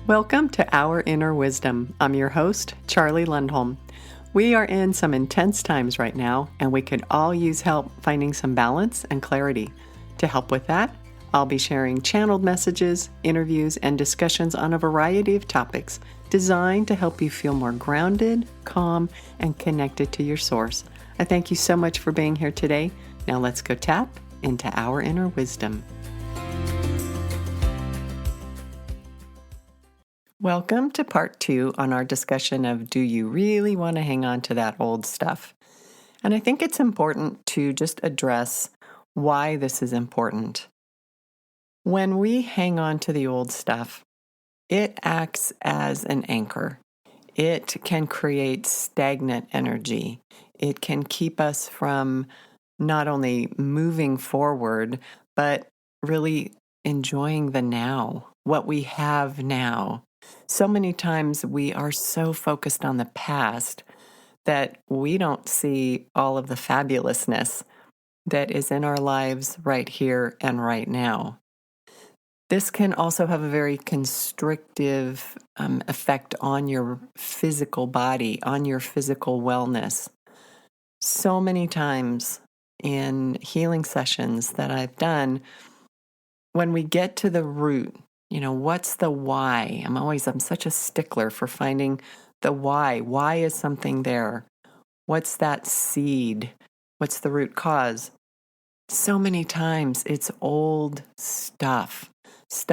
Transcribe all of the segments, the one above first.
Welcome to Our Inner Wisdom. I'm your host, Charlie Lundholm. We are in some intense times right now, and we could all use help finding some balance and clarity. To help with that, I'll be sharing channeled messages, interviews, and discussions on a variety of topics designed to help you feel more grounded, calm, and connected to your source. I thank you so much for being here today. Now let's go tap into our inner wisdom. Welcome to part 2 on our discussion of do you really want to hang on to that old stuff? And I think it's important to just address why this is important. When we hang on to the old stuff, it acts as an anchor. It can create stagnant energy. It can keep us from not only moving forward, but really enjoying the now, what we have now. So many times we are so focused on the past that we don't see all of the fabulousness that is in our lives right here and right now. This can also have a very constrictive effect on your physical body, on your physical wellness. So many times in healing sessions that I've done, when we get to the root, what's the why? I'm such a stickler for finding the why. Why is something there? What's that seed? What's the root cause? So many times it's old stuff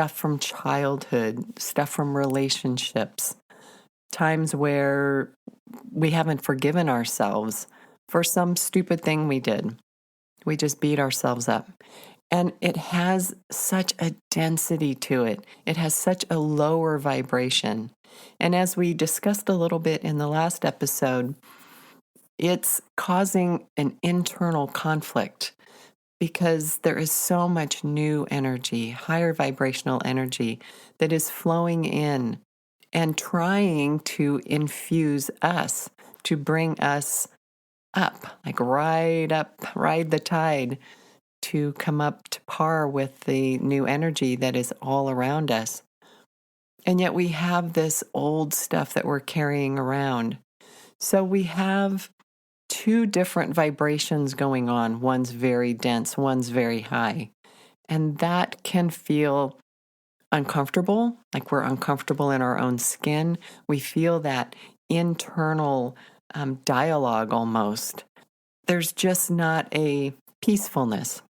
from childhood, stuff from relationships, times where we haven't forgiven ourselves for some stupid thing we did. We just beat ourselves up. And it has such a density to it. It has such a lower vibration. And as we discussed a little bit in the last episode, it's causing an internal conflict because there is so much new energy, higher vibrational energy that is flowing in and trying to infuse us, to bring us up, like ride the tide, to come up to par with the new energy that is all around us. And yet we have this old stuff that we're carrying around. So we have two different vibrations going on. One's very dense, one's very high. And that can feel uncomfortable, like we're uncomfortable in our own skin. We feel that internal dialogue almost. There's just not a peacefulness,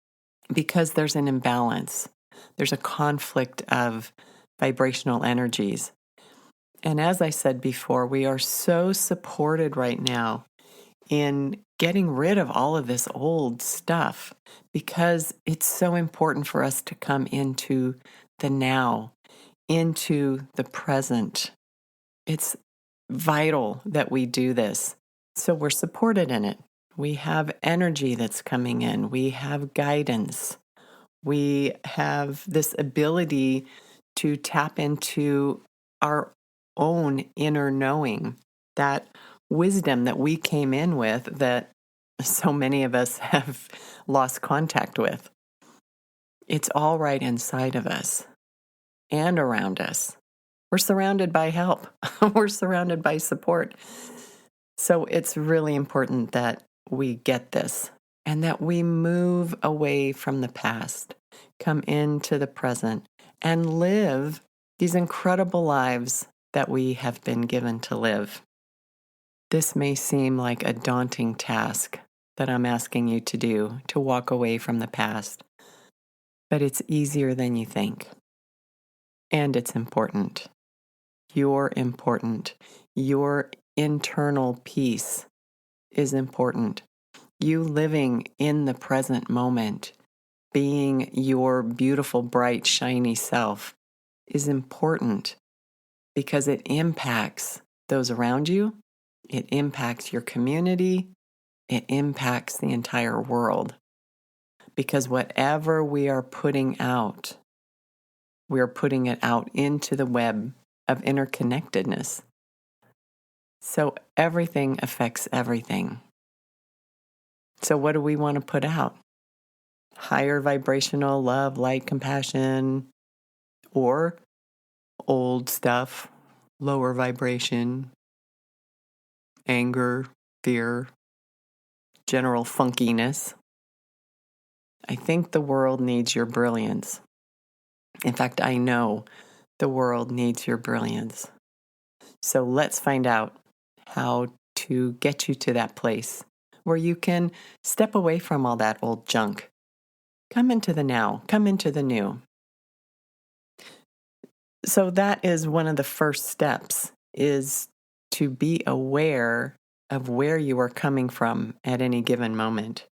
because there's an imbalance. There's a conflict of vibrational energies. And as I said before, we are so supported right now in getting rid of all of this old stuff because it's so important for us to come into the now, into the present. It's vital that we do this. So we're supported in it. We have energy that's coming in. We have guidance. We have this ability to tap into our own inner knowing, that wisdom that we came in with that so many of us have lost contact with. It's all right inside of us and around us. We're surrounded by help. We're surrounded by support. So it's really important that we get this and that we move away from the past, come into the present, and live these incredible lives that we have been given to live. This may seem like a daunting task that I'm asking you to do, to walk away from the past, but it's easier than you think. And it's important. You're important. Your internal peace is important. You living in the present moment, being your beautiful, bright, shiny self is important because it impacts those around you. It impacts your community. It impacts the entire world. Because whatever we are putting out, we are putting it out into the web of interconnectedness. So everything affects everything. So what do we want to put out? Higher vibrational love, light, compassion, or old stuff, lower vibration, anger, fear, general funkiness. I think the world needs your brilliance. In fact, I know the world needs your brilliance. So let's find out how to get you to that place where you can step away from all that old junk. Come into the now, come into the new. So that is one of the first steps, is to be aware of where you are coming from at any given moment.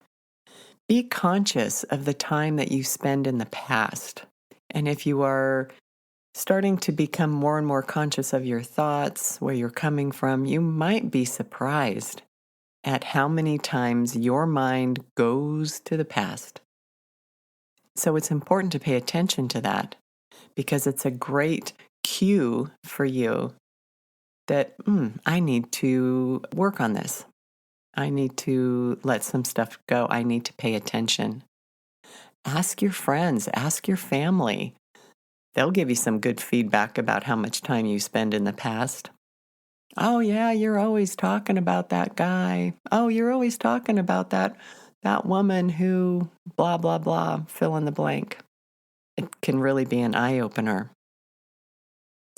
Be conscious of the time that you spend in the past. And if you are starting to become more and more conscious of your thoughts, where you're coming from, you might be surprised at how many times your mind goes to the past. So it's important to pay attention to that, because it's a great cue for you that I need to work on this. I need to let some stuff go. I need to pay attention. Ask your friends, ask your family. They'll give you some good feedback about how much time you spend in the past. Oh yeah, you're always talking about that guy. Oh, you're always talking about that woman who blah blah blah, fill in the blank. It can really be an eye-opener.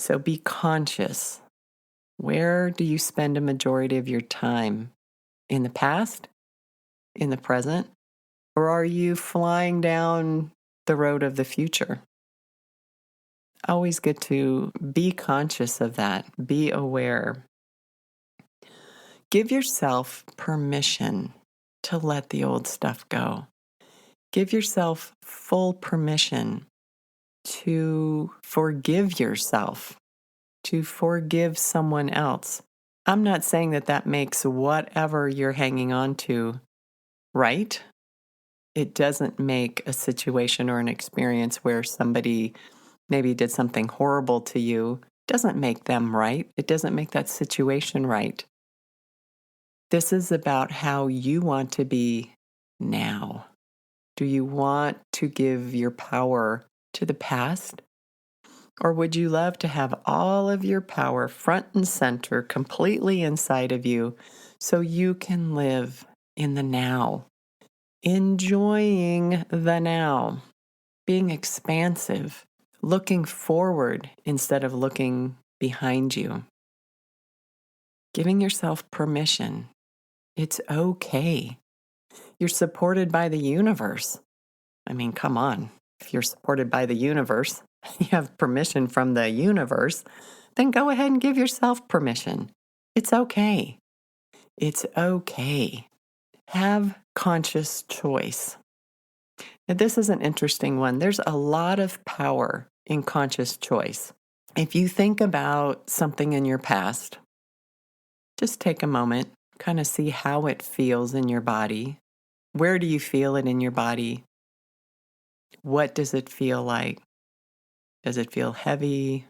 So be conscious. Where do you spend a majority of your time? In the past? In the present? Or are you flying down the road of the future? Always good to be conscious of that. Be aware. Give yourself permission to let the old stuff go. Give yourself full permission to forgive yourself, to forgive someone else. I'm not saying that that makes whatever you're hanging on to right. It doesn't make a situation or an experience where somebody maybe did something horrible to you, doesn't make them right. It doesn't make that situation right. This is about how you want to be now. Do you want to give your power to the past? Or would you love to have all of your power front and center, completely inside of you, so you can live in the now, enjoying the now, being expansive, looking forward instead of looking behind you, giving yourself permission. It's okay. You're supported by the universe. I mean, come on. If you're supported by the universe, you have permission from the universe, then go ahead and give yourself permission. It's okay. It's okay. Have conscious choice. Now, this is an interesting one. There's a lot of power in conscious choice. If you think about something in your past, just take a moment, kind of see how it feels in your body. Where do you feel it in your body? What does it feel like? Does it feel heavy,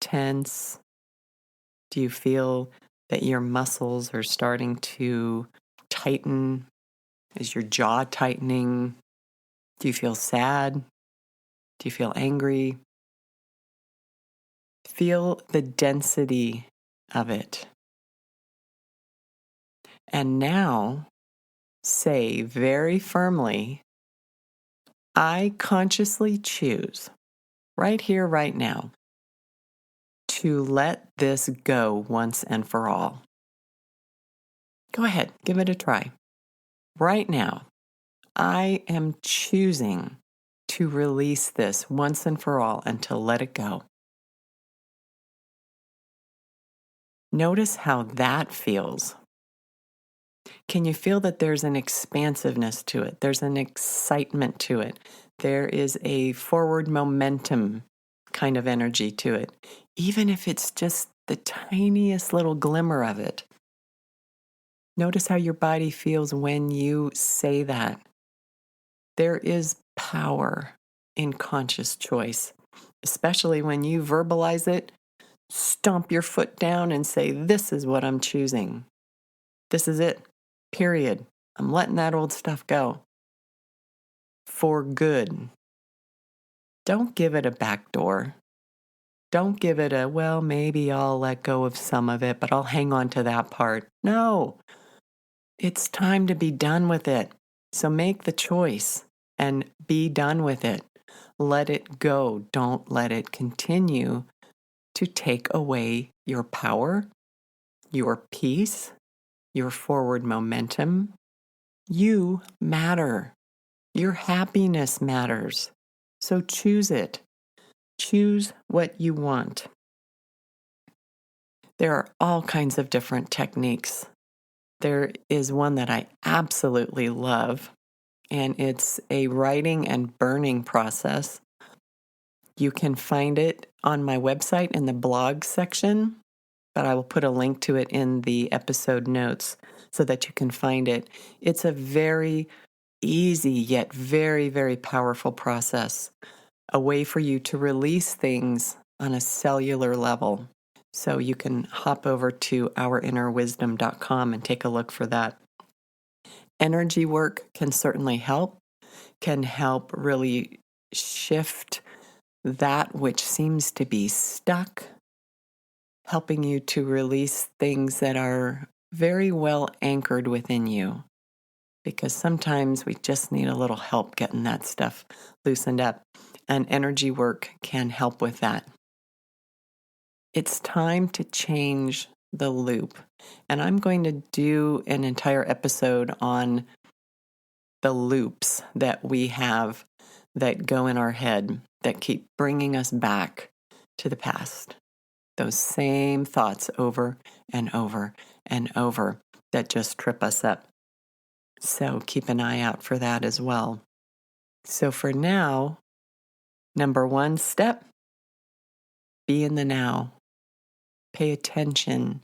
tense? Do you feel that your muscles are starting to tighten? Is your jaw tightening? Do you feel sad? Do you feel angry? Feel the density of it. And now say very firmly, I consciously choose right here, right now, to let this go once and for all. Go ahead, give it a try. Right now, I am choosing to release this once and for all and to let it go. Notice how that feels. Can you feel that there's an expansiveness to it? There's an excitement to it. There is a forward momentum kind of energy to it, even if it's just the tiniest little glimmer of it. Notice how your body feels when you say that. There is power in conscious choice, especially when you verbalize it. Stomp your foot down and say, this is what I'm choosing. This is it. Period. I'm letting that old stuff go. For good. Don't give it a back door. Don't give it a, well, maybe I'll let go of some of it, but I'll hang on to that part. No, it's time to be done with it. So make the choice and be done with it. Let it go. Don't let it continue to take away your power, your peace, your forward momentum. You matter. Your happiness matters. So choose it. Choose what you want. There are all kinds of different techniques. There is one that I absolutely love, and it's a writing and burning process. You can find it on my website in the blog section, but I will put a link to it in the episode notes so that you can find it. It's a very easy yet very, very powerful process, a way for you to release things on a cellular level. So you can hop over to ourinnerwisdom.com and take a look for that. Energy work can certainly help, can help really shift that which seems to be stuck, helping you to release things that are very well anchored within you. Because sometimes we just need a little help getting that stuff loosened up, and energy work can help with that. It's time to change the loop, and I'm going to do an entire episode on the loops that we have that go in our head that keep bringing us back to the past. Those same thoughts over and over and over that just trip us up. So keep an eye out for that as well. So for now, number one step, be in the now. Pay attention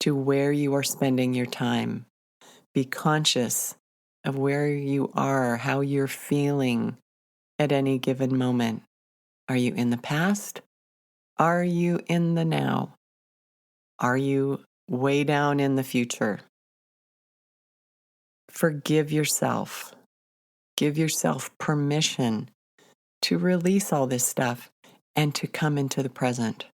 to where you are spending your time. Be conscious of where you are, how you're feeling at any given moment. Are you in the past? Are you in the now? Are you way down in the future? Forgive yourself. Give yourself permission to release all this stuff and to come into the present,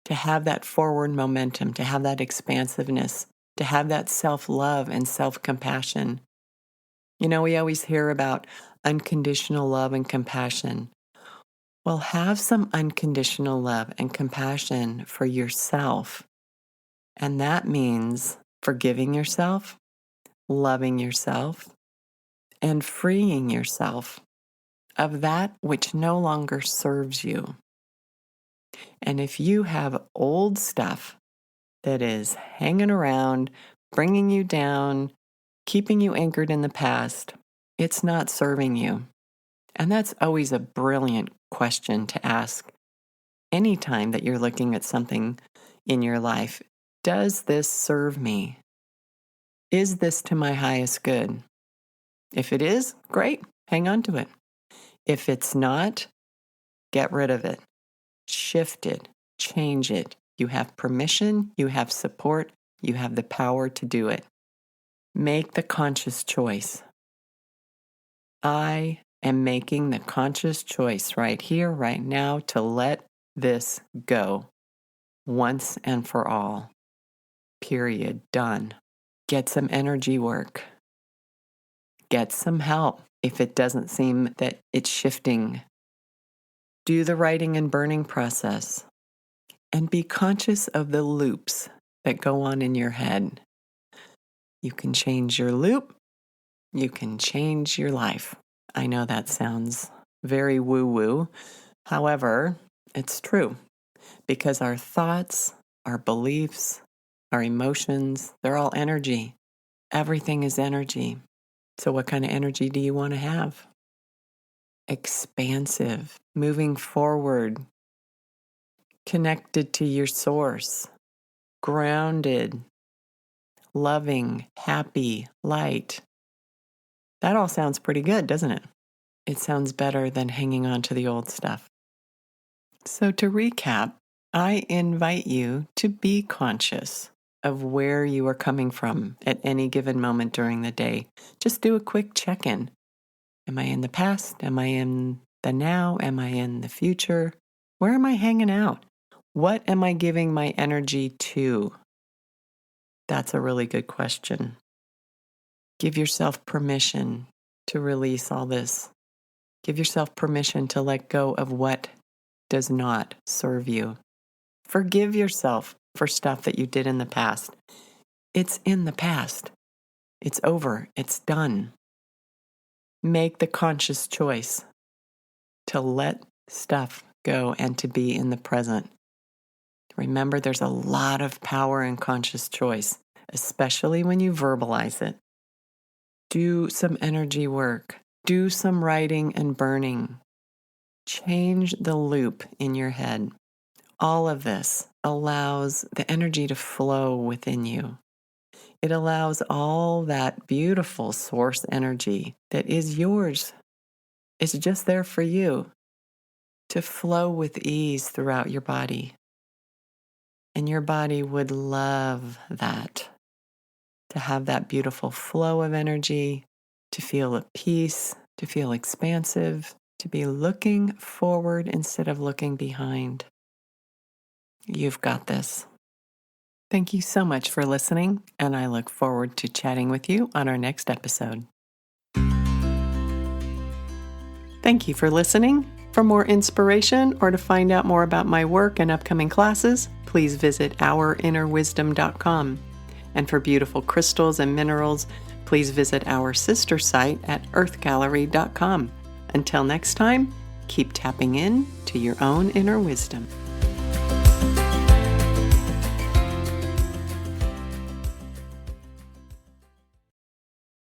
to have that forward momentum, to have that expansiveness, to have that self-love and self-compassion. You know, we always hear about unconditional love and compassion. Well, have some unconditional love and compassion for yourself. And that means forgiving yourself, loving yourself, and freeing yourself of that which no longer serves you. And if you have old stuff that is hanging around, bringing you down, keeping you anchored in the past, it's not serving you. And that's always a brilliant question to ask anytime that you're looking at something in your life. Does this serve me? Is this to my highest good? If it is, great, hang on to it. If it's not, get rid of it. Shift it, change it. You have permission, you have support, you have the power to do it. Make the conscious choice. I am making the conscious choice right here, right now, to let this go once and for all. Period. Done. Get some energy work. Get some help if it doesn't seem that it's shifting. Do the writing and burning process. And be conscious of the loops that go on in your head. You can change your loop. You can change your life. I know that sounds very woo-woo. However, it's true because our thoughts, our beliefs, our emotions, they're all energy. Everything is energy. So what kind of energy do you want to have? Expansive, moving forward, connected to your source, grounded, loving, happy, light. That all sounds pretty good, doesn't it? It sounds better than hanging on to the old stuff. So to recap, I invite you to be conscious of where you are coming from at any given moment during the day. Just do a quick check-in. Am I in the past? Am I in the now? Am I in the future? Where am I hanging out? What am I giving my energy to? That's a really good question. Give yourself permission to release all this. Give yourself permission to let go of what does not serve you. Forgive yourself for stuff that you did in the past. It's in the past. It's over. It's done. Make the conscious choice to let stuff go and to be in the present. Remember, there's a lot of power in conscious choice, especially when you verbalize it. Do some energy work. Do some writing and burning. Change the loop in your head. All of this allows the energy to flow within you. It allows all that beautiful source energy that is yours, it's just there for you, to flow with ease throughout your body. And your body would love that, to have that beautiful flow of energy, to feel at peace, to feel expansive, to be looking forward instead of looking behind. You've got this. Thank you so much for listening, and I look forward to chatting with you on our next episode. Thank you for listening. For more inspiration or to find out more about my work and upcoming classes, please visit ourinnerwisdom.com. And for beautiful crystals and minerals, please visit our sister site at earthgallery.com. Until next time, keep tapping in to your own inner wisdom.